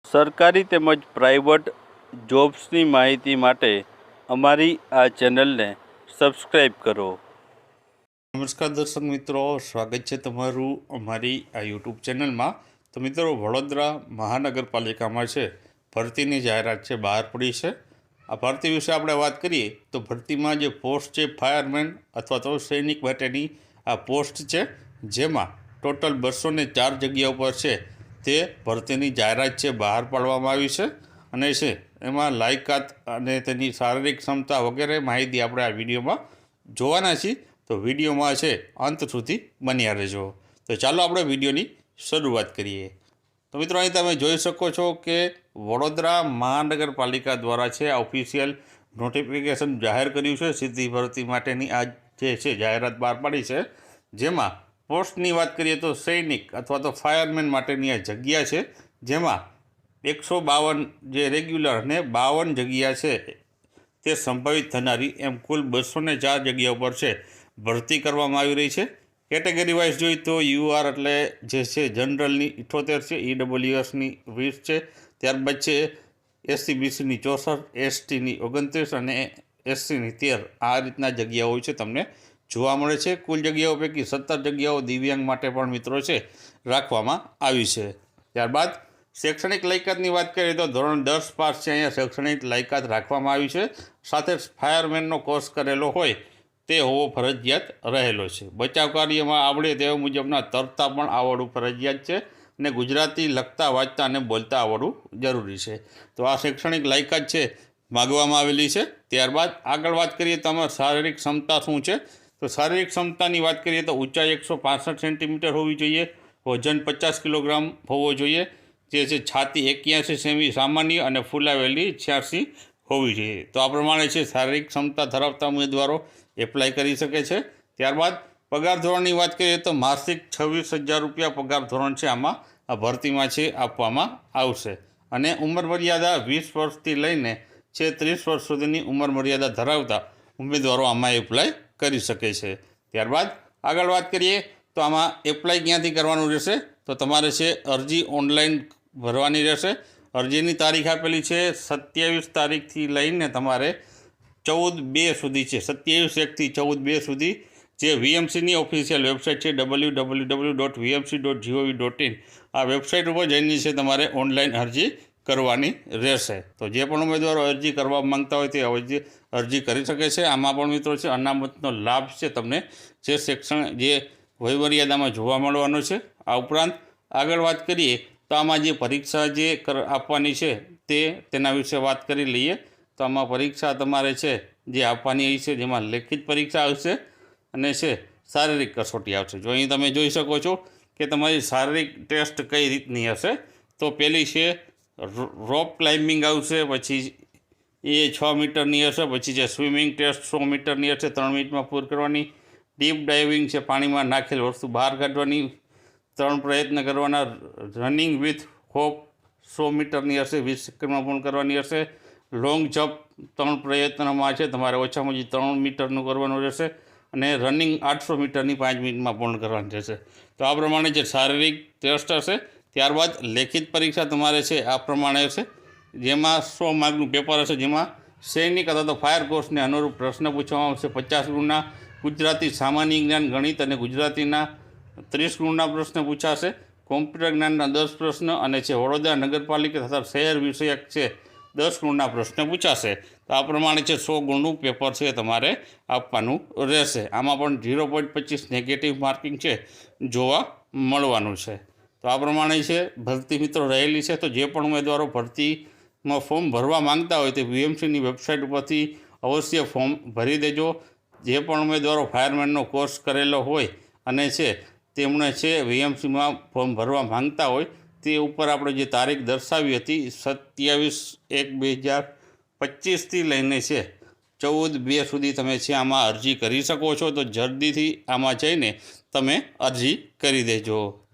સરકારી તેમજ પ્રાઇવેટ જોબ્સની માહિતી માટે અમારી આ ચેનલને સબસ્ક્રાઈબ કરો. નમસ્કાર દર્શક મિત્રો, સ્વાગત છે તમારું અમારી આ યુટ્યુબ ચેનલમાં. તો મિત્રો, વડોદરા મહાનગરપાલિકામાં છે ભરતીની જાહેરાત છે બહાર પડી છે. આ ભરતી વિશે આપણે વાત કરીએ તો ભરતીમાં જે પોસ્ટ છે ફાયરમેન અથવા તો સૈનિક માટેની આ પોસ્ટ છે, જેમાં ટોટલ 204 જગ્યા ઉપર છે તે ભરતીની જાહેરાત છે બહાર પાડવામાં આવી છે. અને છે એમાં લાયકાત અને તેની શારીરિક ક્ષમતા વગેરે માહિતી આપણે આ વિડીયોમાં જોવાના છીએ. તો વિડીયોમાં છે અંત સુધી બન્યા રહેજો. તો ચાલો આપણે વિડીયોની શરૂઆત કરીએ. તો મિત્રો, અહીં તમે જોઈ શકો છો કે વડોદરા મહાનગરપાલિકા દ્વારા છે આ ઓફિશિયલ નોટિફિકેશન જાહેર કર્યું છે. સીધી ભરતી માટેની આ જે છે જાહેરાત બહાર પાડી છે, જેમાં પોસ્ટની વાત કરીએ તો સૈનિક અથવા તો ફાયરમેન માટેની આ જગ્યા છે, જેમાં 152 જે રેગ્યુલર અને 52 જગ્યા છે તે સંભવિત થનારી એમ કુલ 204 જગ્યા ઉપર છે ભરતી કરવામાં આવી રહી છે. કેટેગરી વાઇઝ જોઈએ તો યુઆર એટલે જે છે જનરલની 78 છે, ઈડબ્લ્યુએસની 20 છે, ત્યારબાદ છે એસસીબીસીની 64, એસટીની 29 અને એસસીની 13. આ રીતના જગ્યાઓ છે તમને જોવા મળે છે. કુલ જગ્યાઓ પૈકી 17 જગ્યાઓ દિવ્યાંગ માટે પણ મિત્રો છે રાખવામાં આવી છે. ત્યારબાદ શૈક્ષણિક લાયકાતની વાત કરીએ તો ધોરણ 10 પાસ છે અહીંયા શૈક્ષણિક લાયકાત રાખવામાં આવી છે. સાથે ફાયરમેનનો કોર્સ કરેલો હોય તે હોવો ફરજિયાત રહેલો છે. બચાવ કાર્યમાં આવડે તે મુજબના તરતા પણ આવડવું ફરજિયાત છે અને ગુજરાતી લખતા વાંચતા અને બોલતા આવડવું જરૂરી છે. તો આ શૈક્ષણિક લાયકાત છે માગવામાં આવેલી છે. ત્યારબાદ આગળ વાત કરીએ તો આમાં શારીરિક ક્ષમતા શું છે. તો શારીરિક ક્ષમતાની વાત કરીએ તો ઊંચાઈ 165 સેન્ટીમીટર હોવી જોઈએ, વજન 50 કિલોગ્રામ હોવો જોઈએ, જે છે છાતી 81 સેમી સામાન્ય અને ફૂલાવેલી 86 હોવી જોઈએ. તો આ પ્રમાણે છે શારીરિક ક્ષમતા ધરાવતા ઉમેદવારો એપ્લાય કરી શકે છે. ત્યારબાદ પગાર ધોરણની વાત કરીએ તો માસિક 26,000 રૂપિયા પગાર ધોરણ છે આમાં આ ભરતીમાં છે આપવામાં આવશે. અને ઉંમર મર્યાદા 20 વર્ષથી લઈને છે 30 વર્ષ સુધીની ઉંમર મર્યાદા ધરાવતા ઉમેદવારો આમાં એપ્લાય કરી શકે છે. ત્યારબાદ આગળ વાત કરીએ તો આમાં એપ્લાય ક્યાંથી કરવાનું રહેશે. તો તમારે છે અરજી ઓનલાઈન ભરવાની રહેશે. અરજીની તારીખ આપેલી છે 27 તારીખથી લઈને તમારે 14/2 સુધી છે. 27/1થી 14/2 સુધી જે વીએમસીની ઓફિશિયલ વેબસાઇટ છે www.vmc.gov.in આ વેબસાઇટ ઉપર જઈને છે તમારે ઓનલાઈન અરજી કરવાની રહેશે. તો જે પણ ઉમેદવારો અરજી કરવા માંગતા હોય તે અરજી કરી શકે છે. આમાં પણ મિત્રો છે અનામતનો લાભ છે તમને જે શિક્ષણ જે વયમર્યાદામાં જોવા મળવાનો છે. આ ઉપરાંત આગળ વાત કરીએ તો આમાં જે પરીક્ષા જે આપવાની છે તેના વિશે વાત કરી લઈએ. તો આમાં પરીક્ષા તમારે છે જે આપવાની છે, જેમાં લેખિત પરીક્ષા આવશે અને છે શારીરિક કસોટી આવશે. જો અહીં તમે જોઈ શકો છો કે તમારી શારીરિક ટેસ્ટ કઈ રીતની હશે. તો પહેલી છે રોપ ક્લાઇમ્બિંગ આવશે, પછી એ 6 મીટરની હશે, પછી છે સ્વિમિંગ ટેસ્ટ 100 મીટરની હશે, 3 મિનિટમાં પૂર કરવાની. ડીપ ડાઇવિંગ છે પાણીમાં નાખેલ વસ્તુ બહાર કાઢવાની 3 પ્રયત્ન કરવાના. રનિંગ વિથ હોપ 100 મીટરની હશે, 20 સેકન્ડમાં પૂર્ણ કરવાની હશે. લોંગ જમ્પ 3 પ્રયત્નમાં છે તમારે ઓછામાં ઓછી 3 મીટરનું કરવાનું રહેશે અને રનિંગ 800 મીટરની 5 મિનિટમાં પૂર્ણ કરવાની રહેશે. તો આ પ્રમાણે જે શારીરિક ટેસ્ટ હશે. ત્યારબાદ લેખિત પરીક્ષા તમારે છે આ પ્રમાણે હશે, જેમાં 100 માર્કનું પેપર હશે, જેમાં સૈનિક અથવા તો ફાયર કોર્સને અનુરૂપ પ્રશ્ન પૂછવામાં આવશે. 50 ગુણના ગુજરાતી સામાન્ય જ્ઞાન, ગણિત અને ગુજરાતીના 30 ગુણના પ્રશ્ન પૂછાશે. કોમ્પ્યુટર જ્ઞાનના 10 પ્રશ્ન અને છે વડોદરા નગરપાલિકા તથા શહેર વિષયક છે 10 ગુણના પ્રશ્ન પૂછાશે. તો આ પ્રમાણે છે 100 ગુણનું પેપર છે તમારે આપવાનું રહેશે. આમાં પણ 0.25 નેગેટિવ માર્કિંગ છે જોવા મળવાનું છે. તો આ પ્રમાણે છે ભરતી મિત્રો રહેલી છે. તો જે પણ ઉમેદવારો ભરતીમાં ફોર્મ ભરવા માંગતા હોય તે વીએમસીની વેબસાઇટ ઉપરથી અવશ્ય ફોર્મ ભરી દેજો. જે પણ ઉમેદવારો ફાયરમેનનો કોર્સ કરેલો હોય અને છે તેમણે છે વીએમસીમાં ફોર્મ ભરવા માંગતા હોય તે ઉપર આપણે જે તારીખ દર્શાવી હતી 27/1/2025થી લઈને છે 14/2 સુધી તમે છે આમાં અરજી કરી શકો છો. તો જલ્દીથી આમાં જઈને તમે અરજી કરી દેજો.